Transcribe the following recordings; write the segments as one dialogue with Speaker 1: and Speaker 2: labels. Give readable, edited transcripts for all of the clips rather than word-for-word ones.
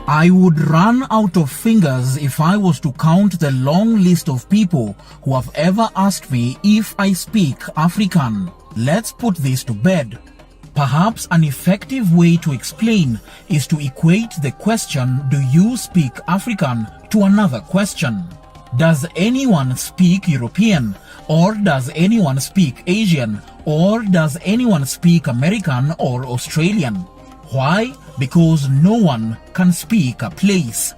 Speaker 1: I would run out of fingers if I was to count the long list of people who have ever asked me if I speak African. Let's put this to bed. Perhaps an effective way to explain is to equate the question, "Do you speak African?" to another question. Does anyone speak European? Or does anyone speak Asian? Or does anyone speak American or Australian? Why? Because no one can speak a place.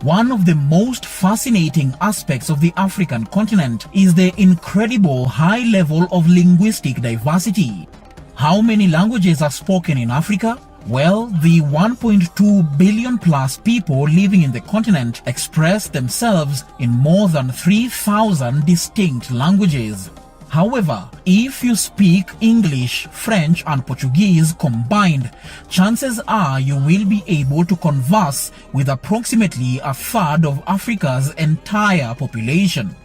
Speaker 1: One of the most fascinating aspects of the African continent is the incredible high level of linguistic diversity. How many languages are spoken in Africa? Well, the 1.2 billion plus people living in the continent express themselves in more than 3,000 distinct languages. However, if you speak English, French and Portuguese combined, chances are you will be able to converse with approximately a third of Africa's entire population.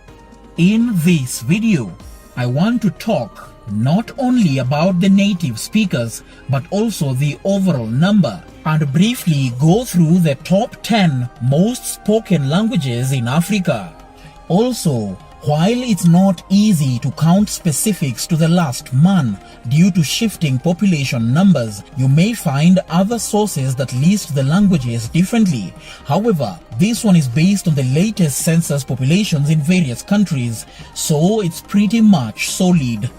Speaker 1: In this video, I want to talk not only about the native speakers but also the overall number, and briefly go through the top 10 most spoken languages in Africa. Also, while it's not easy to count specifics to the last man due to shifting population numbers, you may find other sources that list the languages differently. However, this one is based on the latest census populations in various countries, so it's pretty much solid.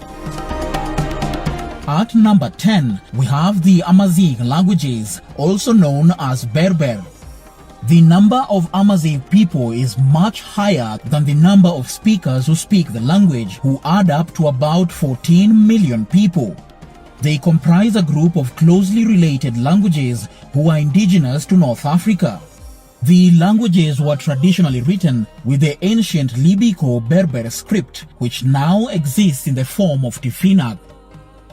Speaker 1: At number 10, we have the Amazigh languages, also known as Berber. The number of Amazigh people is much higher than the number of speakers who speak the language, who add up to about 14 million people. They comprise a group of closely related languages who are indigenous to North Africa. The languages were traditionally written with the ancient Libico-Berber script, which now exists in the form of Tifinagh.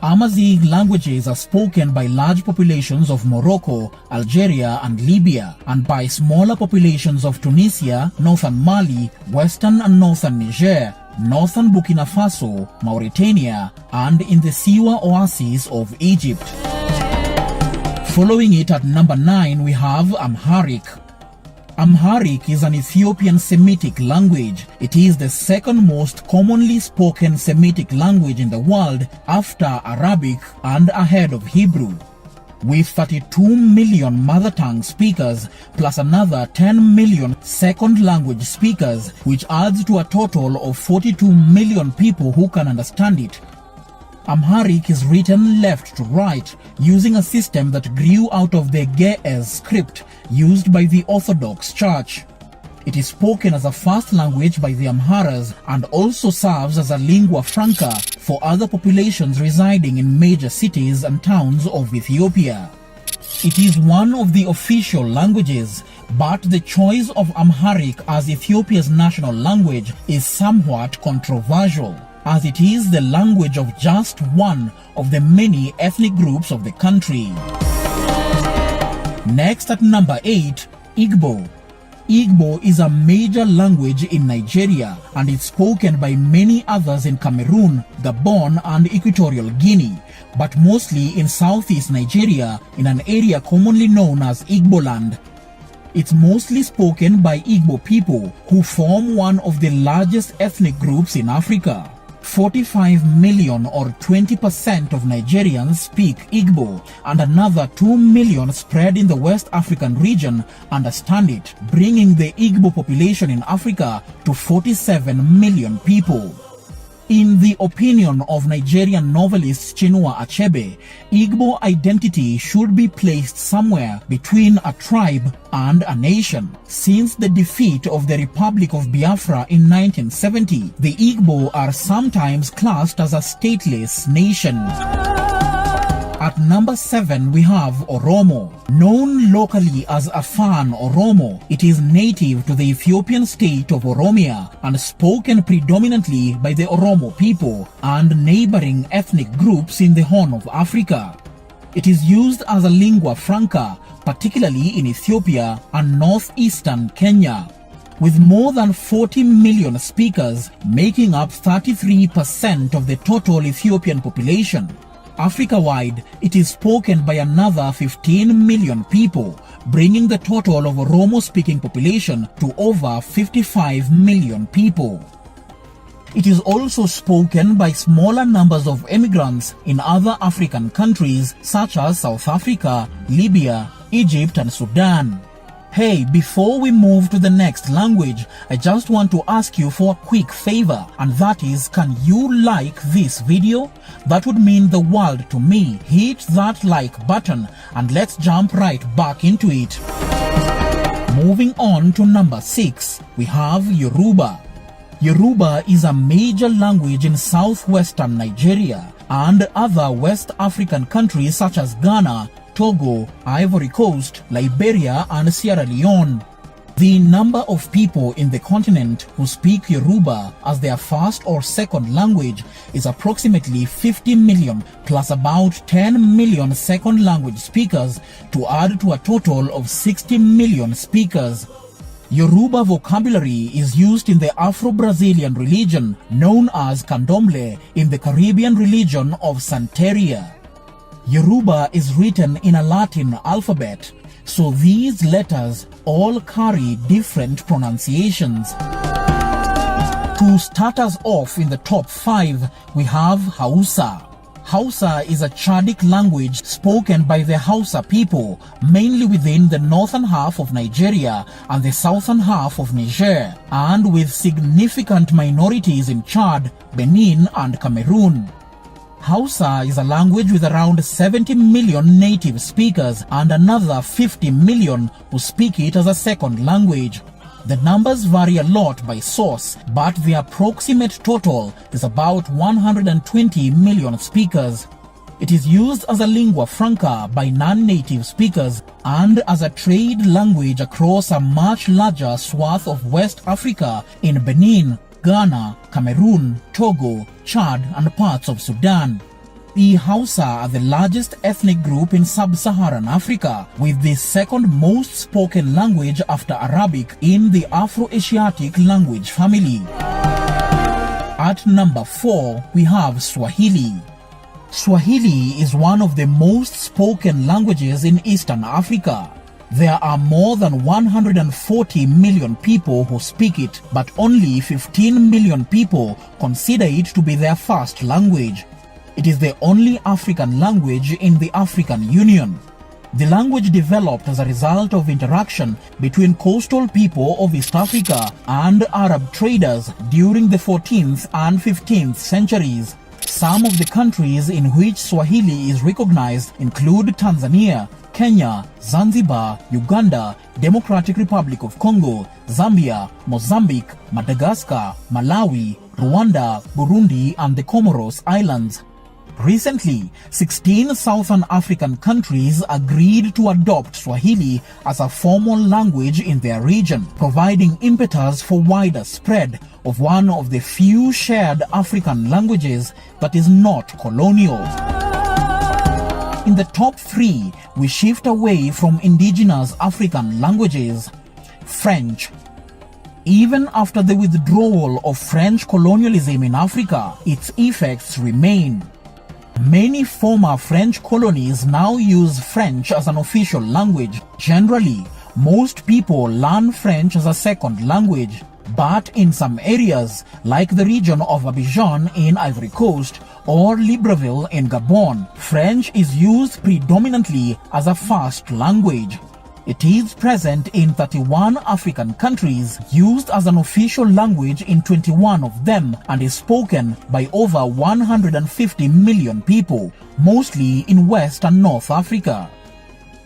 Speaker 1: Amazigh languages are spoken by large populations of Morocco, Algeria and Libya, and by smaller populations of Tunisia, northern Mali, western and northern Niger, northern Burkina Faso, Mauritania, and in the Siwa oasis of Egypt. Following it at number 9, we have Amharic. Amharic is an Ethiopian Semitic language. It is the second most commonly spoken Semitic language in the world after Arabic and ahead of Hebrew. With 32 million mother tongue speakers plus another 10 million second language speakers, which adds to a total of 42 million people who can understand it. Amharic is written left to right using a system that grew out of the Ge'ez script used by the Orthodox Church. It is spoken as a first language by the Amharas and also serves as a lingua franca for other populations residing in major cities and towns of Ethiopia. It is one of the official languages, but the choice of Amharic as Ethiopia's national language is somewhat controversial, as it is the language of just one of the many ethnic groups of the country. Next at number 8, Igbo. Igbo is a major language in Nigeria and is spoken by many others in Cameroon, Gabon and Equatorial Guinea, but mostly in southeast Nigeria in an area commonly known as Igboland. It's mostly spoken by Igbo people, who form one of the largest ethnic groups in Africa. 45 million or 20% of Nigerians speak Igbo, and another 2 million spread in the West African region understand it, bringing the Igbo population in Africa to 47 million people. In the opinion of Nigerian novelist Chinua Achebe, Igbo identity should be placed somewhere between a tribe and a nation. Since the defeat of the Republic of Biafra in 1970, the Igbo are sometimes classed as a stateless nation. At number 7, we have Oromo. Known locally as Afan Oromo, it is native to the Ethiopian state of Oromia and spoken predominantly by the Oromo people and neighboring ethnic groups in the Horn of Africa. It is used as a lingua franca, particularly in Ethiopia and northeastern Kenya, with more than 40 million speakers making up 33% of the total Ethiopian population. Africa-wide, it is spoken by another 15 million people, bringing the total of Oromo-speaking population to over 55 million people. It is also spoken by smaller numbers of immigrants in other African countries such as South Africa, Libya, Egypt and Sudan. Hey, before we move to the next language, I just want to ask you for a quick favor, and that is, can you like this video? That would mean the world to me. Hit that like button and let's jump right back into it. Moving on to number 6, we have Yoruba. Yoruba is a major language in southwestern Nigeria and other West African countries such as Ghana, Togo, Ivory Coast, Liberia and Sierra Leone. The number of people in the continent who speak Yoruba as their first or second language is approximately 50 million, plus about 10 million second language speakers to add to a total of 60 million speakers. Yoruba vocabulary is used in the Afro-Brazilian religion known as Candomblé in the Caribbean region of Santeria. Yoruba is written in a Latin alphabet, so these letters all carry different pronunciations. To start us off in the top 5, we have Hausa. Hausa is a Chadic language spoken by the Hausa people, mainly within the northern half of Nigeria and the southern half of Niger, and with significant minorities in Chad, Benin and Cameroon. Hausa is a language with around 70 million native speakers and another 50 million who speak it as a second language. The numbers vary a lot by source, but the approximate total is about 120 million speakers. It is used as a lingua franca by non-native speakers and as a trade language across a much larger swath of West Africa in Benin, Ghana, Cameroon, Togo, Chad and parts of Sudan. The Hausa are the largest ethnic group in sub-Saharan Africa, with the second most spoken language after Arabic in the Afro-Asiatic language family. At number 4, we have Swahili. Swahili is one of the most spoken languages in Eastern Africa. There are more than 140 million people who speak it, but only 15 million people consider it to be their first language. It is the only African language in the African Union. The language developed as a result of interaction between coastal people of East Africa and Arab traders during the 14th and 15th centuries. Some of the countries in which Swahili is recognized include Tanzania, Kenya, Zanzibar, Uganda, Democratic Republic of Congo, Zambia, Mozambique, Madagascar, Malawi, Rwanda, Burundi, and the Comoros Islands. Recently, 16 Southern African countries agreed to adopt Swahili as a formal language in their region, providing impetus for wider spread of one of the few shared African languages that is not colonial. In the top 3, we shift away from indigenous African languages. French. Even after the withdrawal of French colonialism in Africa, its effects remain. Many former French colonies now use French as an official language. Generally, most people learn French as a second language, but in some areas, like the region of Abidjan in Ivory Coast or Libreville in Gabon, French is used predominantly as a first language. It is present in 31 African countries, used as an official language in 21 of them, and is spoken by over 150 million people, mostly in West and North Africa.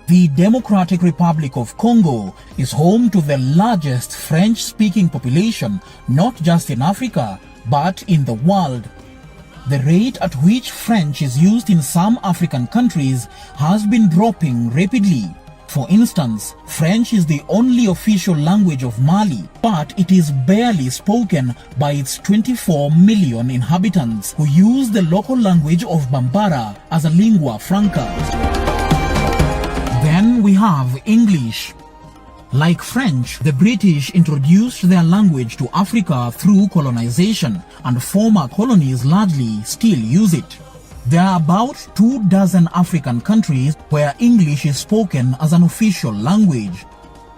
Speaker 1: The Democratic Republic of Congo is home to the largest French-speaking population, not just in Africa, but in the world. The rate at which French is used in some African countries has been dropping rapidly. For instance, French is the only official language of Mali, but it is barely spoken by its 24 million inhabitants, who use the local language of Bambara as a lingua franca. Then we have English. Like French, the British introduced their language to Africa through colonization, and former colonies largely still use it. There are about 24 African countries where English is spoken as an official language.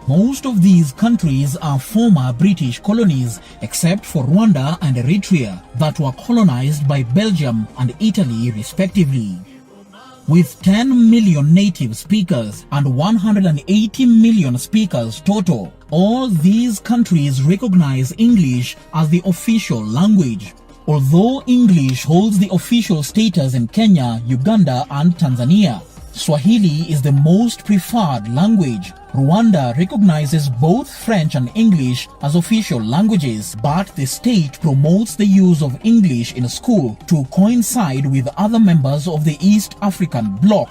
Speaker 1: Most of these countries are former British colonies except for Rwanda and Eritrea that were colonized by Belgium and Italy respectively. With 10 million native speakers and 180 million speakers total, all these countries recognize English as the official language. Although English holds the official status in Kenya, Uganda and Tanzania, Swahili is the most preferred language. Rwanda recognizes both French and English as official languages, but the state promotes the use of English in school to coincide with other members of the East African Bloc.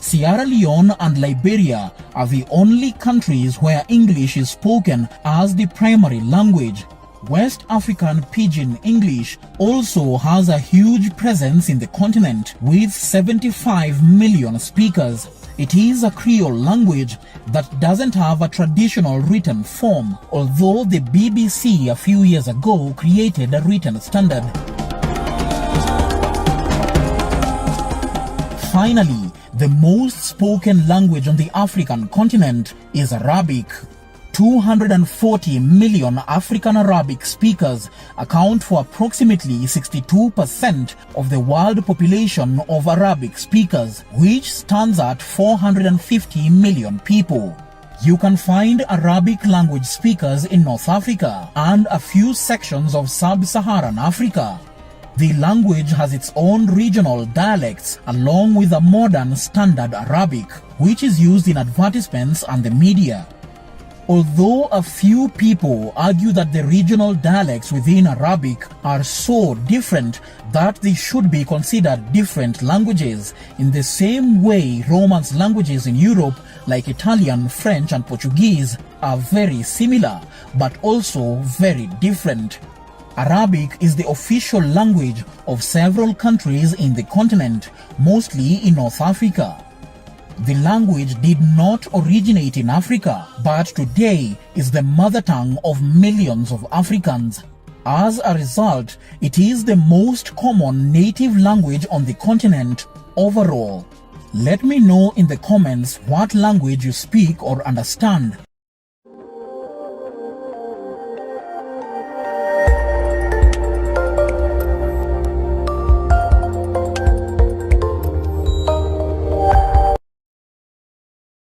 Speaker 1: Sierra Leone and Liberia are the only countries where English is spoken as the primary language. West African Pidgin English also has a huge presence in the continent with 75 million speakers. It is a Creole language that doesn't have a traditional written form, although the BBC a few years ago created a written standard. Finally, the most spoken language on the African continent is Arabic. 240 million African Arabic speakers account for approximately 62% of the world population of Arabic speakers, which stands at 450 million people. You can find Arabic language speakers in North Africa and a few sections of sub-Saharan Africa. The language has its own regional dialects along with a modern standard Arabic, which is used in advertisements and the media. Although a few people argue that the regional dialects within Arabic are so different that they should be considered different languages, in the same way Romance languages in Europe like Italian, French and Portuguese are very similar but also very different. Arabic is the official language of several countries in the continent, mostly in North Africa. The language did not originate in Africa, but today is the mother tongue of millions of Africans. As a result, it is the most common native language on the continent overall. Let me know in the comments what language you speak or understand.